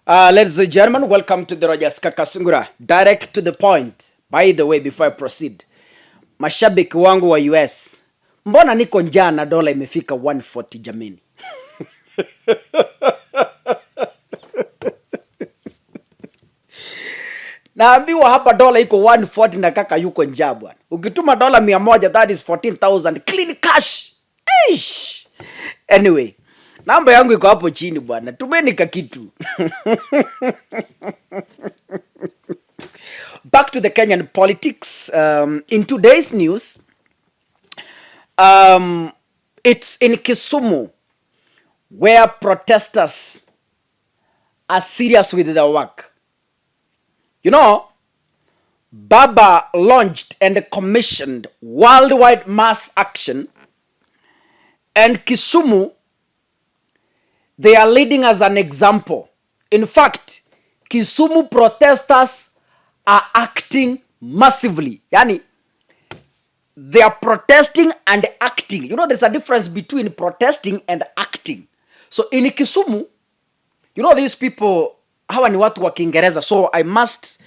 Ladies and gentlemen, welcome to the Rogers Kakasungura. Direct to the point. By the way, before I proceed, mashabiki wangu wa US, mbona niko njaa na dola imefika 140 jamini? Naambiwa hapa dola iko 140 na kaka yuko njaa bwana. Ukituma dola 100, that is 14,000 clean cash. Eish. Anyway, namba yangu iko hapo chini bwana. Tumeni kakitu. Back to the Kenyan politics. In today's news, it's in Kisumu where protesters are serious with their work. You know, Baba launched and commissioned worldwide mass action, and Kisumu, they are leading as an example. In fact, Kisumu protesters are acting massively. Yani, they are protesting and acting. You know, there's a difference between protesting and acting. So in Kisumu, you know, these people, hawa ni watu wa Kiingereza, so I must,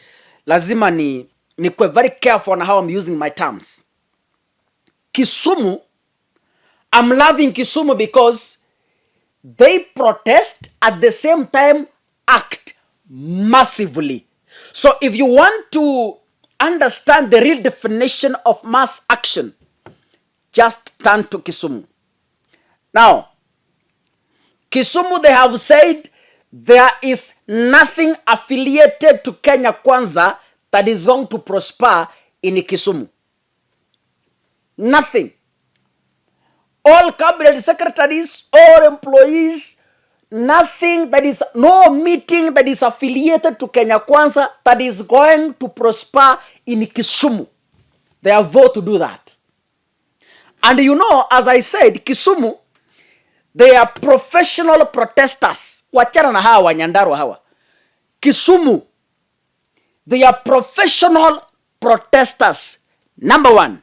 lazima nikuwe very careful on how I'm using my terms. Kisumu, I'm loving Kisumu because they protest at the same time act massively. So if you want to understand the real definition of mass action, just turn to Kisumu. Now, Kisumu, they have said there is nothing affiliated to Kenya Kwanza that is going to prosper in Kisumu. Nothing. All cabinet secretaries, all employees, nothing that is, no meeting that is affiliated to Kenya Kwanza that is going to prosper in Kisumu. They have vowed to do that. And you know, as I said, Kisumu, they are professional protesters. Wachana na hawa Nyandarua hawa. Kisumu, they are professional protesters. Number one,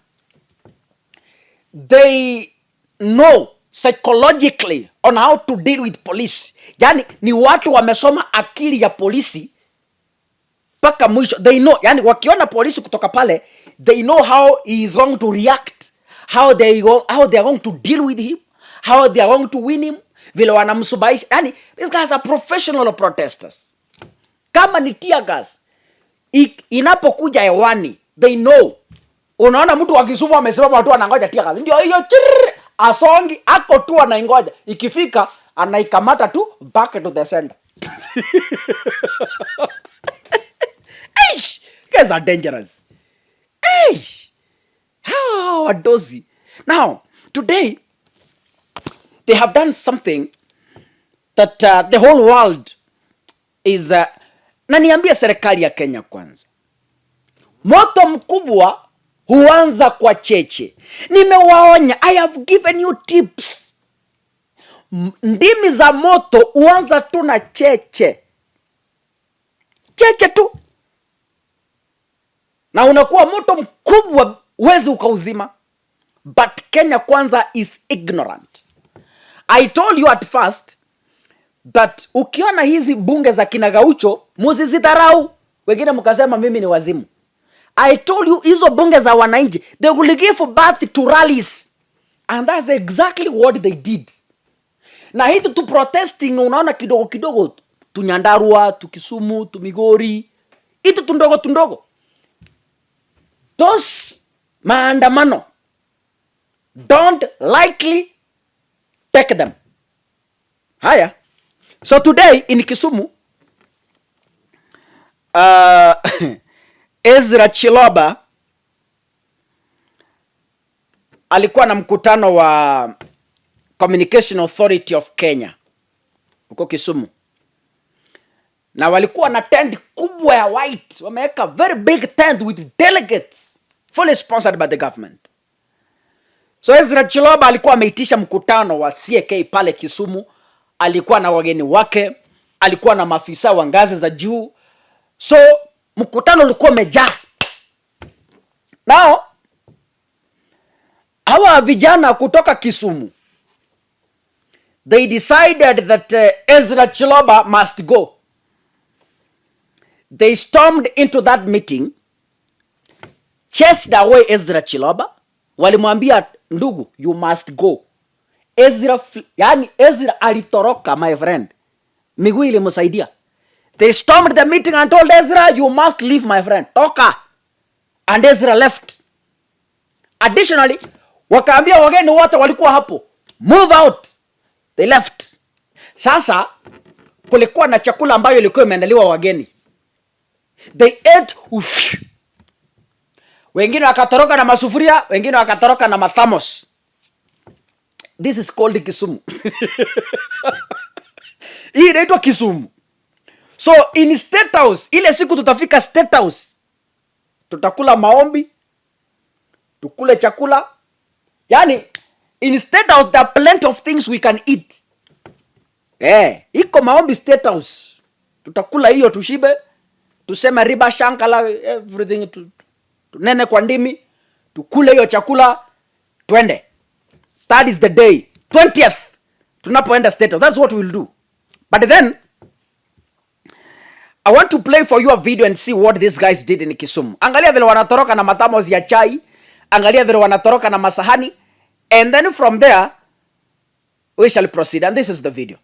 they know psychologically on how to deal with police. Yani ni watu wamesoma akili ya polisi paka mwisho. They know, yani wakiona polisi kutoka pale, they know how he is going to react, how they are going to deal with him, how they are going to win him, vile wanamsubaisha. Yani these guys are professional protesters. Kama ni tear gas inapokuja hewani, they know. Unaona mtu wa Kisumu amesimama, watu wanangoja tear gas, ndio hiyo asongi ako tu anaingoja, ikifika anaikamata tu back to the center. Eish, guys are dangerous. Eish, how dozy. Now today they have done something that the whole world is na niambia serikali ya Kenya Kwanza, moto mkubwa huanza kwa cheche. Nimewaonya, I have given you tips. Ndimi za moto huanza tu na cheche. Cheche tu, na unakuwa moto mkubwa, huwezi ukauzima. But Kenya Kwanza is ignorant. I told you at first that ukiona hizi bunge za kina Gaucho musizidharau. Wengine mkasema mimi ni wazimu. I told you hizo bunge za wananchi, they will give birth to rallies, and that's exactly what they did. Na hitu tu protesting unaona kidogo kidogo, tu Nyandarua, tu Kisumu, tu Migori, hitu tundogo tundogo. Those maandamano don't likely take them. Haya. So today in Kisumu, Ezra Chiloba alikuwa na mkutano wa Communication Authority of Kenya huko Kisumu, na walikuwa na tent kubwa ya white. Wameweka very big tent with delegates fully sponsored by the government. So Ezra Chiloba alikuwa ameitisha mkutano wa CK pale Kisumu. Alikuwa na wageni wake, alikuwa na maafisa wa ngazi za juu. So mkutano ulikuwa umejaa. Now hawa vijana kutoka Kisumu, they decided that Ezra Chiloba must go. They stormed into that meeting, chased away Ezra Chiloba. Walimwambia, ndugu, you must go. Yani Ezra alitoroka, my friend. Miguu ilimsaidia. They stormed the meeting and told Ezra, you must leave, my friend. Toka. And Ezra left. Additionally, wakaambia wageni wote walikuwa hapo, move out. They left. Sasa kulikuwa na chakula ambayo ilikuwa imeandaliwa wageni. They ate. Wengine wakatoroka na masufuria, wengine wakatoroka na mathamos. This is called Kisumu. Hii inaitwa Kisumu. So in State House, ile siku tutafika State House, tutakula maombi, tukule chakula. Yani in State House there are plenty of things we can eat. Iko maombi State House. Tutakula hiyo tushibe, tuseme riba shankala everything, tunene kwa ndimi, tukule hiyo chakula, twende. That is the day 20th tunapoenda State House. That's what we'll do. But then I want to play for you a video and see what these guys did in Kisumu. Angalia vile wanatoroka na matamos ya chai, angalia vile wanatoroka na masahani, and then from there we shall proceed. And this is the video.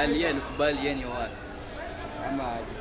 alikubali yeye ni wapi ama aje.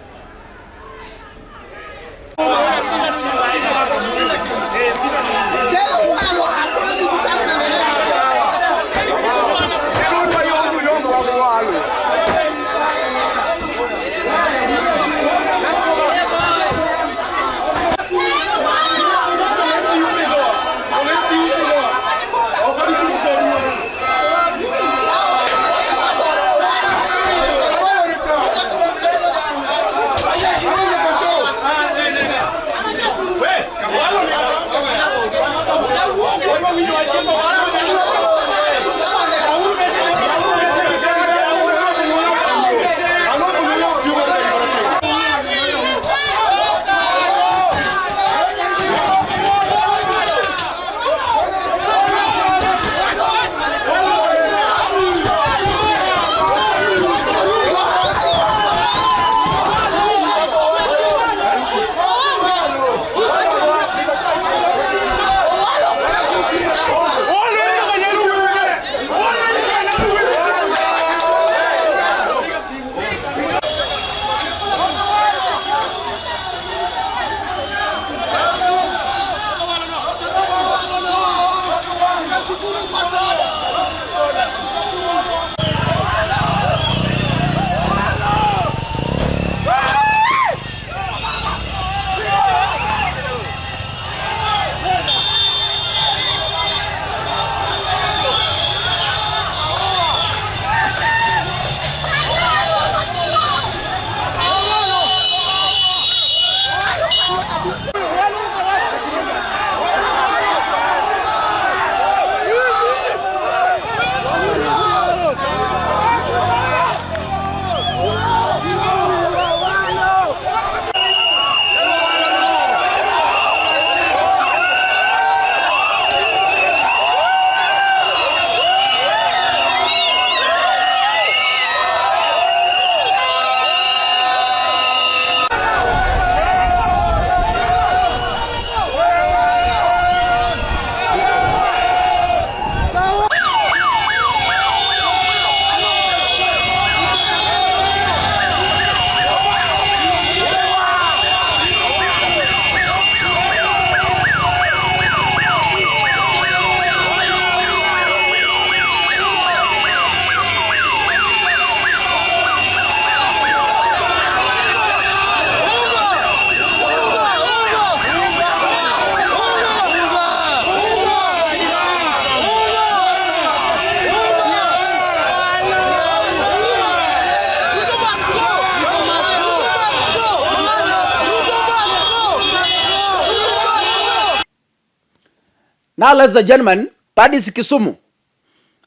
Now, ladies and gentlemen, that is Kisumu.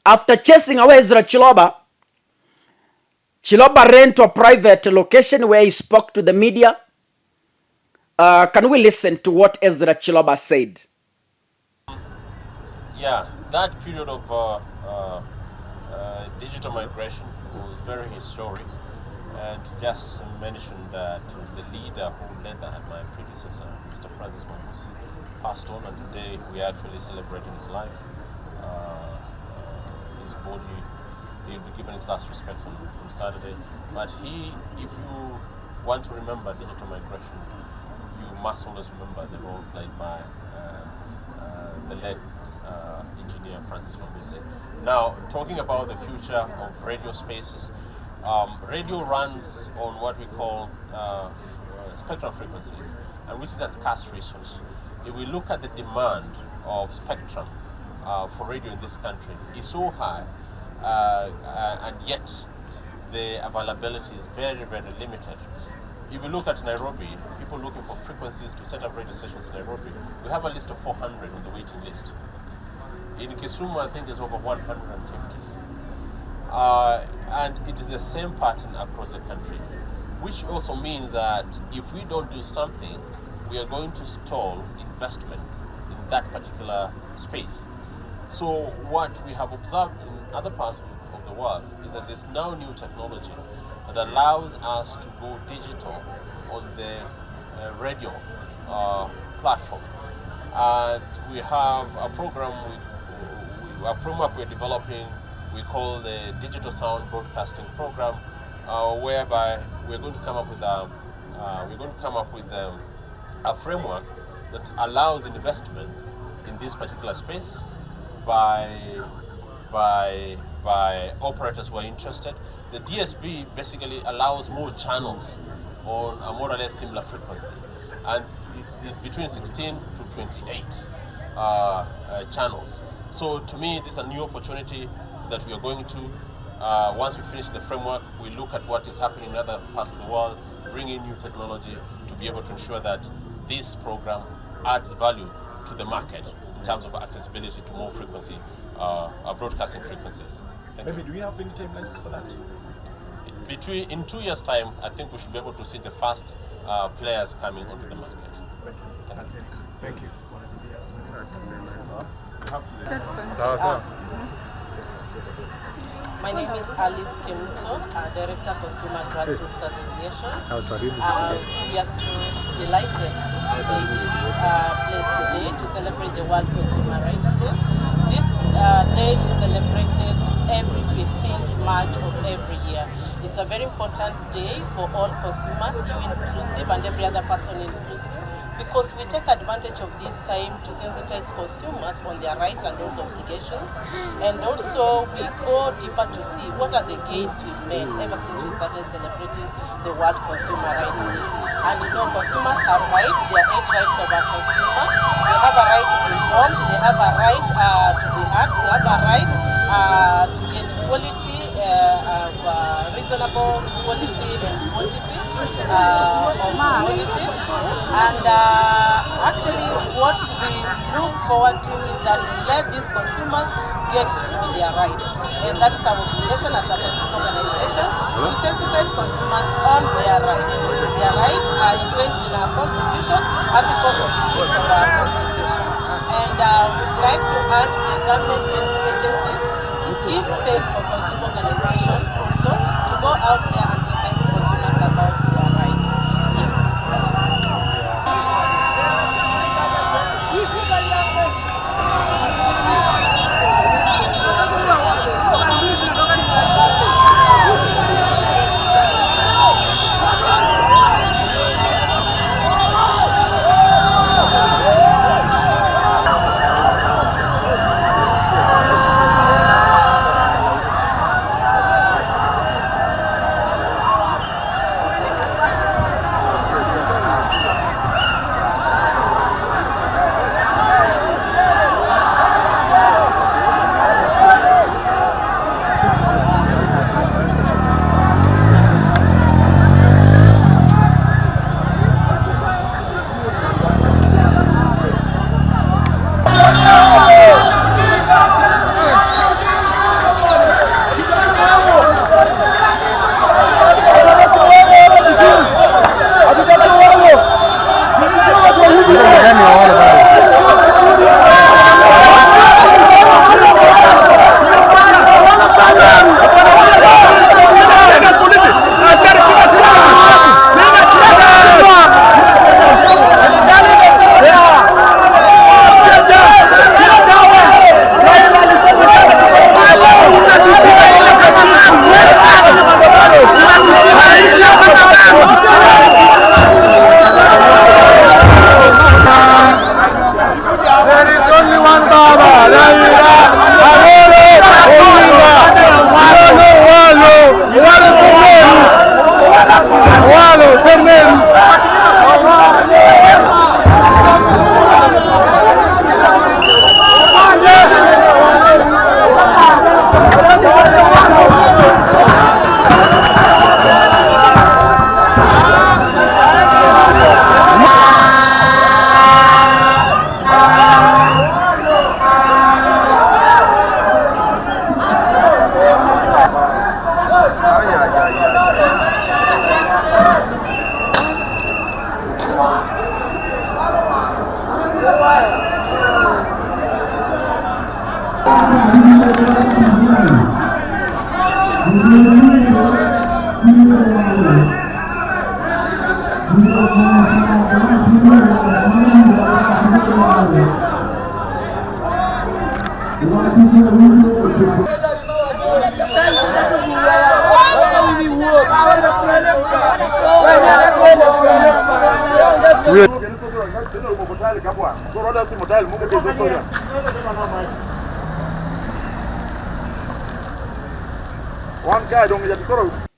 After chasing away Ezra Chiloba, Chiloba ran to a private location where he spoke to the media. Can we listen to what Ezra Chiloba said? Yeah, that period of digital migration was very historic. And just mention that the leader who led that, my predecessor, Mr. Francis Wambusi, passed on, and today we are actually celebrating his life. His body, he'll be given his last respects on Saturday. But if you want to remember digital migration, you must always remember the role played by the late engineer Francis Wambusi. Now, talking about the future of radio spaces, radio runs on what we call spectrum frequencies, and which is a scarce resource. If we look at the demand of spectrum for radio in this country, is so high, and yet the availability is very, very limited. If you look at Nairobi, people looking for frequencies to set up radio stations in Nairobi, we have a list of 400 on the waiting list. In Kisumu, I think there's over 150. And it is the same pattern across the country, which also means that if we don't do something, we are going to stall investment in that particular space. So what we have observed in other parts of the world is that there's now new technology that allows us to go digital on the radio platform. And we have a program, a framework we're developing we call the Digital Sound Broadcasting Program, whereby we're going to come up with a framework that allows investment in this particular space by operators who are interested. The DSB basically allows more channels on a more or less similar frequency, and it is between 16 to 28 channels. So to me, this is a new opportunity that we are going to, once we finish the framework, we look at what is happening in other parts of the world, bring in new technology to be able to ensure that this program adds value to the market in terms of accessibility to more frequency, broadcasting frequencies. Maybe do we have any timelines for that? In 2 years' time, I think we should be able to see the first players coming onto the market. Thank you. My name is Alice Kimto, Director Consumer Grassroots Association. We are so delighted to be in this place today to celebrate the World Consumer Rights Day. This day is celebrated every 15th March of every year. It's a very important day for all consumers, you inclusive and every other person inclusive, because we take advantage of this time to sensitize consumers on their rights and also obligations, and also we go deeper to see what are the gains we've made ever since we started celebrating the World Consumer Rights Day. And you know, consumers have rights. There are 8 rights of a consumer. They have a right to be informed, they have a right to be heard, they have a right to get quality, reasonable quality and quantity of commodities. And actually what we look forward to is that let these consumers get to know their rights. And that is our obligation as a consumer organization to sensitize consumers on their rights. Their rights are entrenched in our constitution, Article 46 of our constitution. And we'd like to urge the government agencies to give space for consumer organizations also to go out there and sensitize consumers about their rights. Yes.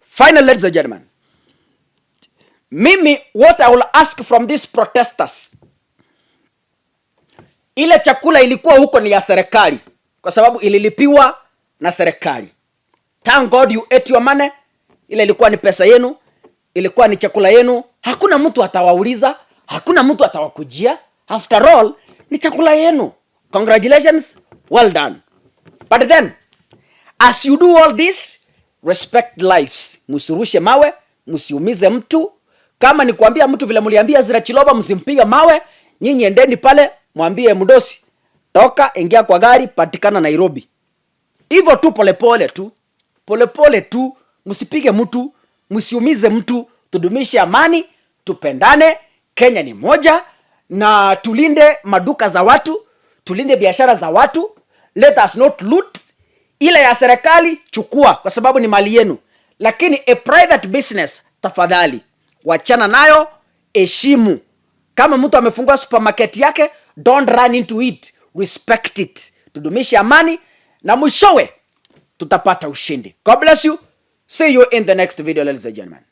Finally, ladies and gentlemen, mimi what I will ask from these protesters, ile chakula ilikuwa huko ni ya serikali kwa sababu ililipiwa na serikali. Thank God you ate your money. Ile ilikuwa ni pesa yenu, ilikuwa ni chakula yenu. Hakuna mtu atawauliza, hakuna mtu atawakujia. After all, ni chakula yenu. Congratulations, well done. But then, as you do all this, respect lives. Msurushe mawe, msiumize mtu. Kama ni kuambia mtu vile mliambia Ezra Chiloba msimpiga mawe, nyinyi endeni pale mwambie mdosi, toka ingia kwa gari, patikana Nairobi. Hivyo tu, polepole tu. Polepole tu, msipige mtu, msiumize mtu, tudumishe amani, tupendane. Kenya ni moja, na tulinde maduka za watu, tulinde biashara za watu. Let us not loot. Ile ya serikali chukua kwa sababu ni mali yenu, lakini a private business tafadhali wachana nayo, heshimu. Kama mtu amefungua supermarket yake, don't run into it, respect it. Tudumishe amani na mwishowe tutapata ushindi. God bless you. See you in the next video, ladies and gentlemen.